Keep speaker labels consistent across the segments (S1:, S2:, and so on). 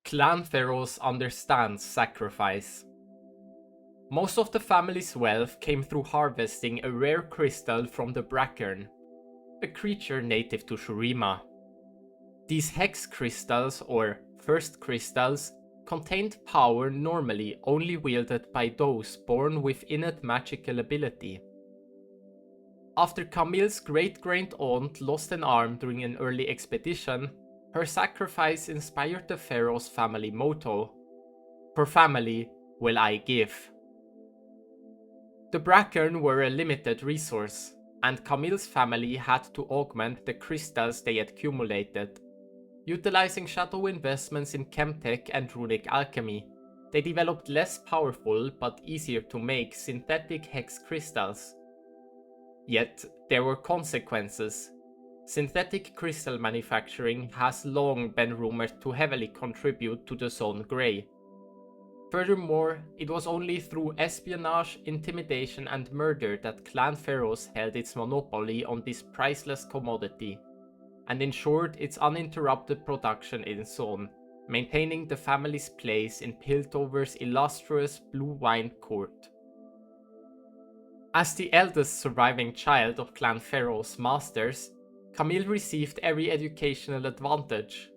S1: Clan Ferros understands sacrifice. Most of the family's wealth came through harvesting a rare crystal from the bracken, a creature native to Shurima. These hex crystals, or first crystals, contained power normally only wielded by those born with innate magical ability. After Camille's great-grand-aunt lost an arm during an early expedition, her sacrifice inspired the Ferros family motto, "For family will I give." The bracken were a limited resource, and Camille's family had to augment the crystals they had accumulated. Utilizing shadow investments in chemtech and runic alchemy, they developed less powerful but easier to make synthetic hex crystals. Yet, there were consequences. Synthetic crystal manufacturing has long been rumored to heavily contribute to the Zone Grey. Furthermore, it was only through espionage, intimidation and murder that Clan Ferros held its monopoly on this priceless commodity, and ensured its uninterrupted production in Zone, maintaining the family's place in Piltover's illustrious Blue Wine Court. As the eldest surviving child of Clan Ferros' masters, Camille received every educational advantage.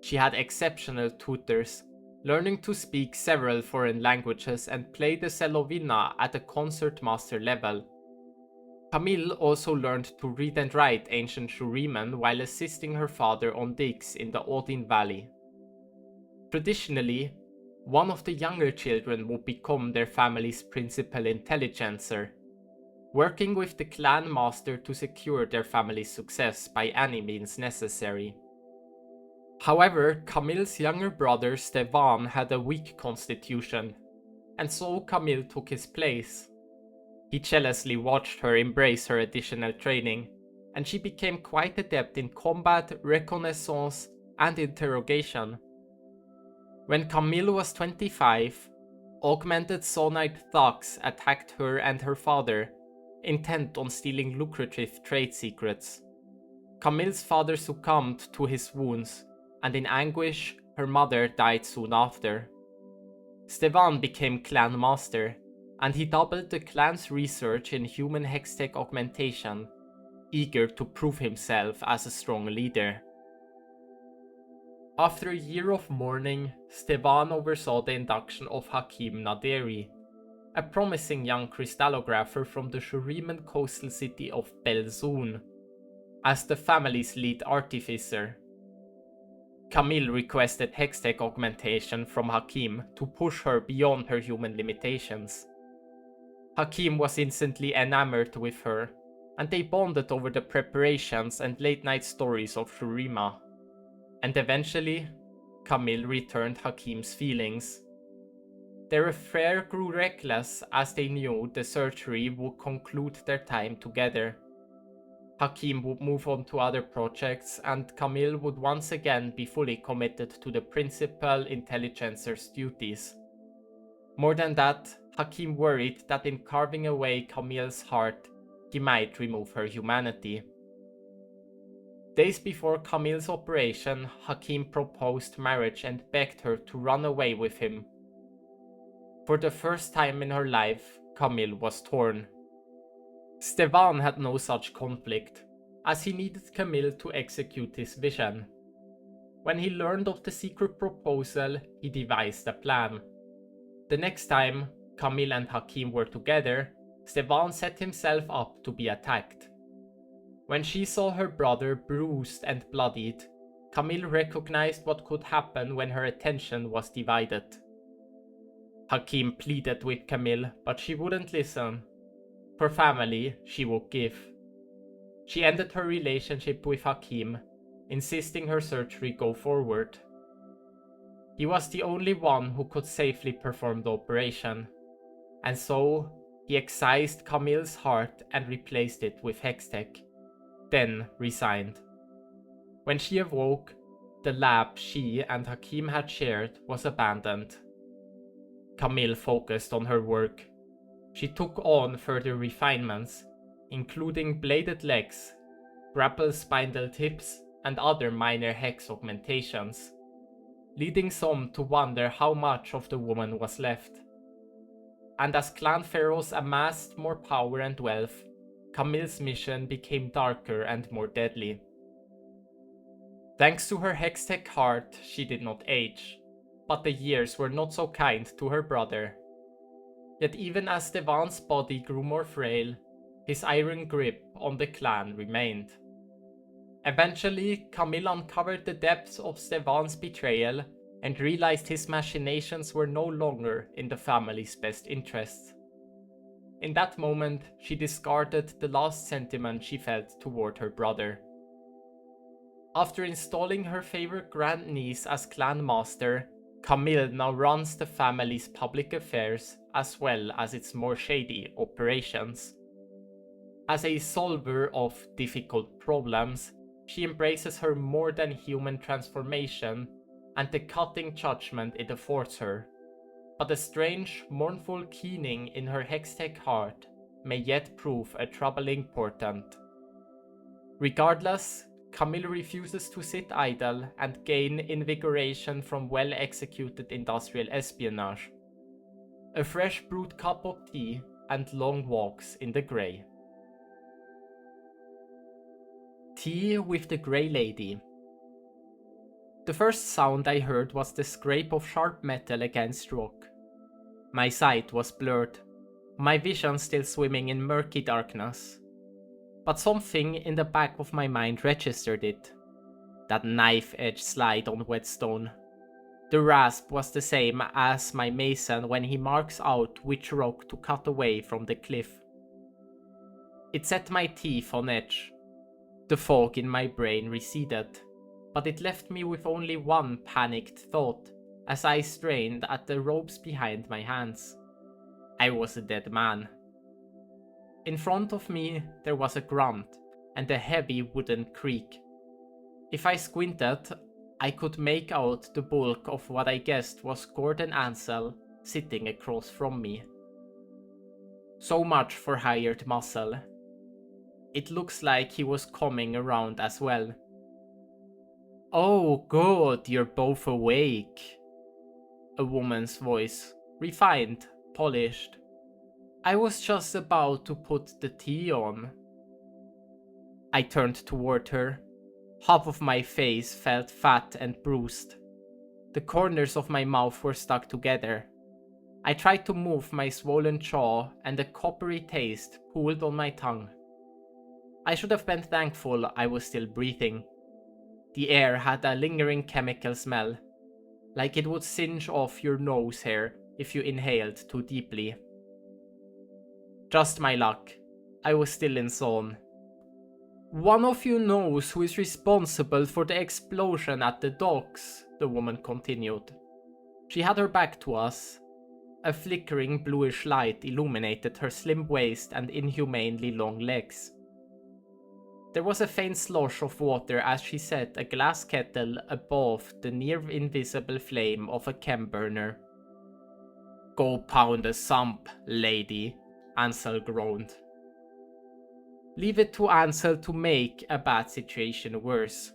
S1: She had exceptional tutors, learning to speak several foreign languages and play the Selovina at a concertmaster level. Camille also learned to read and write ancient Shuriman while assisting her father on digs in the Odin Valley. Traditionally, one of the younger children would become their family's principal intelligencer, working with the clan master to secure their family's success by any means necessary. However, Camille's younger brother Stevan had a weak constitution, and so Camille took his place. He jealously watched her embrace her additional training, and she became quite adept in combat, reconnaissance, and interrogation. When Camille was 25, augmented Zonite thugs attacked her and her father, intent on stealing lucrative trade secrets. Camille's father succumbed to his wounds, and in anguish, her mother died soon after. Stevan became clan master, and he doubled the clan's research in human hextech augmentation, eager to prove himself as a strong leader. After a year of mourning, Stevan oversaw the induction of Hakim Naderi, a promising young crystallographer from the Shuriman coastal city of Belzoon, as the family's lead artificer. Camille requested hextech augmentation from Hakim to push her beyond her human limitations. Hakim was instantly enamored with her, and they bonded over the preparations and late-night stories of Shurima. And eventually, Camille returned Hakim's feelings. Their affair grew reckless as they knew the surgery would conclude their time together. Hakim would move on to other projects, and Camille would once again be fully committed to the principal intelligencer's duties. More than that, Hakim worried that in carving away Camille's heart, he might remove her humanity. Days before Camille's operation, Hakim proposed marriage and begged her to run away with him. For the first time in her life, Camille was torn. Stevan had no such conflict, as he needed Camille to execute his vision. When he learned of the secret proposal, he devised a plan. The next time Camille and Hakim were together, Stevan set himself up to be attacked. When she saw her brother bruised and bloodied, Camille recognized what could happen when her attention was divided. Hakim pleaded with Camille, but she wouldn't listen. For family, she would give. She ended her relationship with Hakim, insisting her surgery go forward. He was the only one who could safely perform the operation, and so he excised Camille's heart and replaced it with hextech, then resigned. When she awoke, the lab she and Hakim had shared was abandoned. Camille focused on her work. She took on further refinements, including bladed legs, grapple spindle tips, and other minor hex augmentations. leading some to wonder how much of the woman was left. And as Clan Ferros amassed more power and wealth, Camille's mission became darker and more deadly. Thanks to her hextech heart, she did not age, but the years were not so kind to her brother. Yet even as Stevan's body grew more frail, his iron grip on the clan remained. Eventually, Camille uncovered the depths of Stevan's betrayal and realized his machinations were no longer in the family's best interests. In that moment, she discarded the last sentiment she felt toward her brother. After installing her favorite grandniece as clan master, Camille now runs the family's public affairs as well as its more shady operations. As a solver of difficult problems, she embraces her more than human transformation and the cutting judgment it affords her, but a strange, mournful keening in her hextech heart may yet prove a troubling portent. Regardless, Camille refuses to sit idle and gain invigoration from well-executed industrial espionage, a fresh brewed cup of tea, and long walks in the grey. Tea with the Grey Lady. The first sound I heard was the scrape of sharp metal against rock. My sight was blurred, my vision still swimming in murky darkness. But something in the back of my mind registered it. That knife-edge slide on whetstone. The rasp was the same as my mason when he marks out which rock to cut away from the cliff. It set my teeth on edge. The fog in my brain receded, but it left me with only one panicked thought as I strained at the ropes behind my hands. I was a dead man. In front of me there was a grunt and a heavy wooden creak. If I squinted, I could make out the bulk of what I guessed was Gordon Ansell sitting across from me. So much for hired muscle. It looks like he was coming around as well. "Oh good, you're both awake." A woman's voice, refined, polished. "I was just about to put the tea on." I turned toward her. Half of my face felt fat and bruised. The corners of my mouth were stuck together. I tried to move my swollen jaw and a coppery taste pooled on my tongue. I should have been thankful I was still breathing. The air had a lingering chemical smell, like it would singe off your nose hair if you inhaled too deeply. Just my luck. I was still in zone. "One of you knows who is responsible for the explosion at the docks," the woman continued. She had her back to us. A flickering bluish light illuminated her slim waist and inhumanely long legs. There was a faint slosh of water as she set a glass kettle above the near-invisible flame of a chem burner. "Go pound a sump, lady," Ansel groaned. Leave it to Ansel to make a bad situation worse.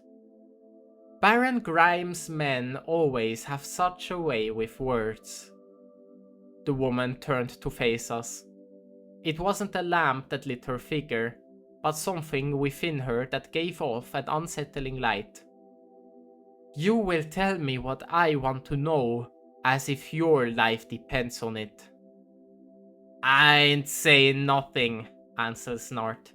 S1: Baron Grimes' men always have such a way with words. The woman turned to face us. It wasn't a lamp that lit her figure, but something within her that gave off an unsettling light. "You will tell me what I want to know, as if your life depends on it." "I ain't saying nothing," Ansel snarled.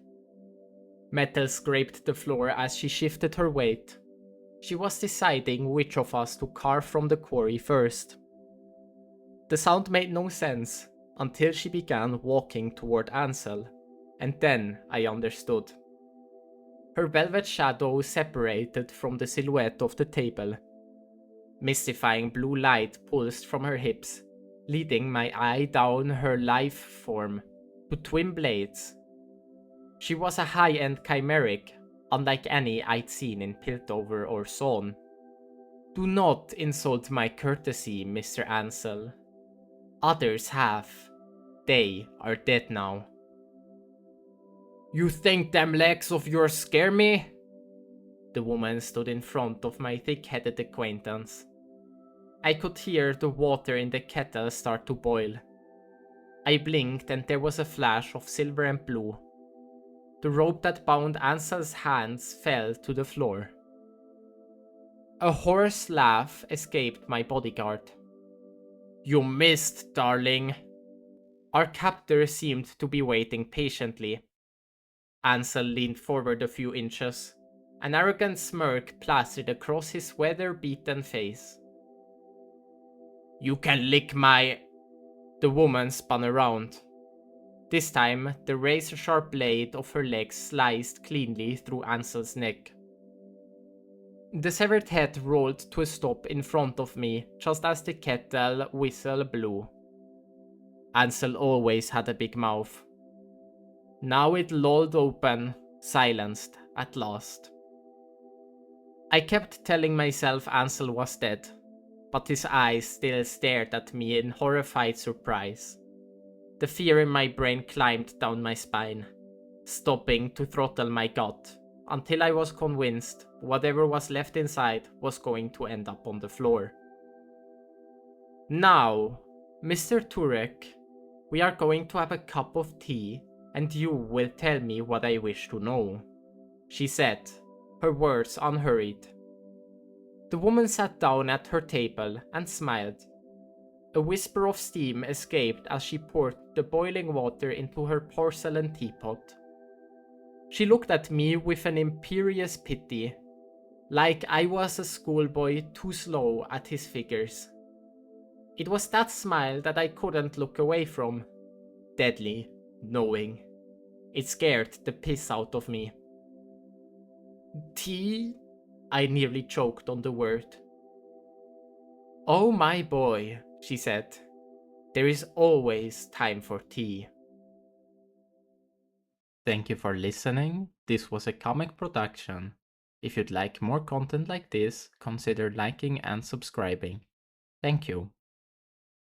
S1: Metal scraped the floor as she shifted her weight. She was deciding which of us to carve from the quarry first. The sound made no sense until she began walking toward Ansel, and then I understood. Her velvet shadow separated from the silhouette of the table. Mystifying blue light pulsed from her hips, leading my eye down her lithe form to twin blades. She was a high-end chimeric, unlike any I'd seen in Piltover or Zone. "Do not insult my courtesy, Mr. Ansel. Others have. They are dead now." "You think them legs of yours scare me?" The woman stood in front of my thick-headed acquaintance. I could hear the water in the kettle start to boil. I blinked and there was a flash of silver and blue. The rope that bound Ansel's hands fell to the floor. A hoarse laugh escaped my bodyguard. "You missed, darling." Our captor seemed to be waiting patiently. Ansel leaned forward a few inches, an arrogant smirk plastered across his weather-beaten face. "You can lick my..." The woman spun around. This time, the razor-sharp blade of her leg sliced cleanly through Ansel's neck. The severed head rolled to a stop in front of me just as the kettle whistle blew. Ansel always had a big mouth. Now it lolled open, silenced at last. I kept telling myself Ansel was dead, but his eyes still stared at me in horrified surprise. The fear in my brain climbed down my spine, stopping to throttle my gut, until I was convinced whatever was left inside was going to end up on the floor. "Now, Mr. Turek, we are going to have a cup of tea, and you will tell me what I wish to know," she said, her words unhurried. The woman sat down at her table and smiled. A whisper of steam escaped as she poured the boiling water into her porcelain teapot. She looked at me with an imperious pity, like I was a schoolboy too slow at his figures. It was that smile that I couldn't look away from. Deadly, knowing. It scared the piss out of me. "Tea?" I nearly choked on the word. "Oh my boy," she said. "There is always time for tea." Thank you for listening. This was a comic production. If you'd like more content like this, consider liking and subscribing. Thank you.